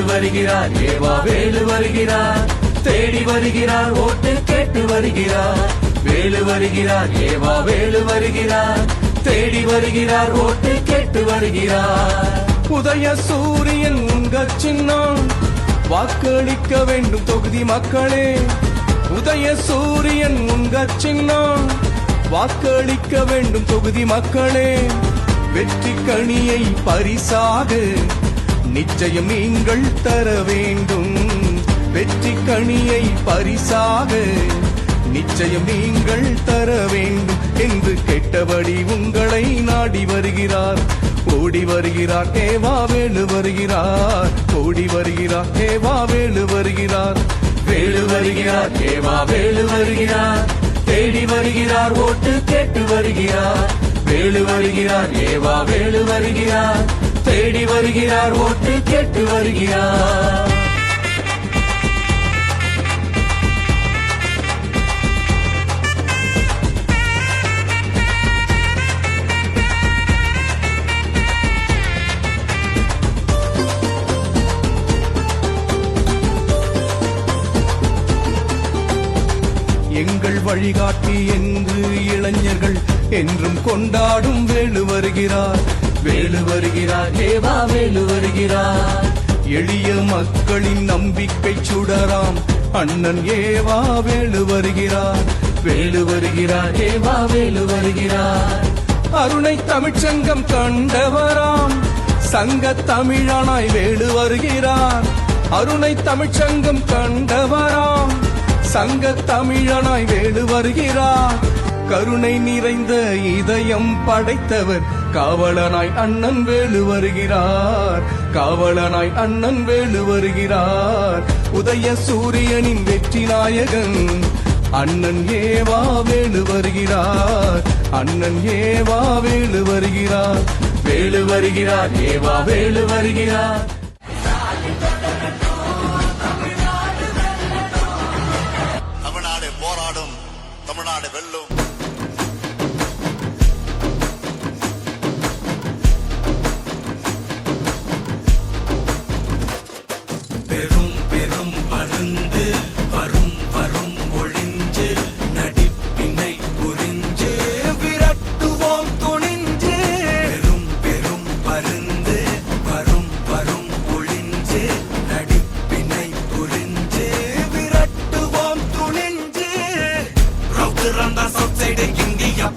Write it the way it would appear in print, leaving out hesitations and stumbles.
வேலு வருகிறார் ஏவா வேலு வருகிறார் தேடி வருகிறார் ஓட்டு கேட்டு வருகிறார் வேலு வருகிறார் ஏவா வேலு வருகிறார் தேடி வருகிறார் ஓட்டு கேட்டு வருகிறார் உதய சூரியன் உங்க சின்னம் வாக்களிக்க வேண்டும் தொகுதி மக்களே உதய சூரியன் உங்க சின்னம் வாக்களிக்க வேண்டும் தொகுதி மக்களே வெற்றி கனியை பரிசாக நிச்சயம் நீங்கள் தர வேண்டும் வெற்றி கனியை பரிசாக நிச்சயம் நீங்கள் தர வேண்டும் என்று கேட்டபடி உங்களை நாடி வருகிறார் ஓடி வருகிறார் ஏவா வேலு வருகிறார் ஓடி வருகிறார் ஏவா வேலு வருகிறார் வேலு வருகிறார் ஏவா வேலு வருகிறார் தேடி வருகிறார் ஓட்டு கேட்டு வருகிறார் வேலு வருகிறார் ஏவா வேலு வருகிறார் தேடி வருகிறார் ஓட்டு கேட்டு வருகிறார் எங்கள் வழிகாட்டி என்று இளைஞர்கள் என்றும் கொண்டாடும் வேலு வருகிறார் வேலு வருகிறார் ஏவா வேலு வருகிறார் எளிய மக்களின் நம்பிக்கை சுடராம் அண்ணன் ஏவா வேலு வருகிறார் வேலு வருகிறார் ஏவா வேலு வருகிறார் அருணை தமிழ்ச்சங்கம் கண்டவராம் சங்க தமிழனாய் வேலு வருகிறார் அருணை தமிழ்ச்சங்கம் கண்டவராம் சங்க தமிழனாய் வேலு வருகிறார் கருணை நிறைந்த இதயம் படைத்தவர் காவலனாய் அண்ணன் வேலு வருகிறார் காவலனாய் அண்ணன் வேலு வருகிறார் உதய சூரியனின் வெற்றி நாயகன் அண்ணன் ஏவா வேலு வருகிறார் அண்ணன் ஏவா வேலு வருகிறார் வேலு வருகிறார் ஏவா வேலு வருகிறார் போராடும் தமிழ்நாடு வெல்லும் பெரும் பெரும் மருந்து வரும் வரும் ஒளிஞ்சு நடிப்பினை புரிஞ்சு விரட்டுவோம் துணிஞ்சு பெரும் பெரும் மருந்து வரும் வரும் ஒளிஞ்சு நடிப்பினை புரிஞ்சு விரட்டுவோம் துணிஞ்சு ரவுத்து ரந்தா சவுத் சைடு இந்தியா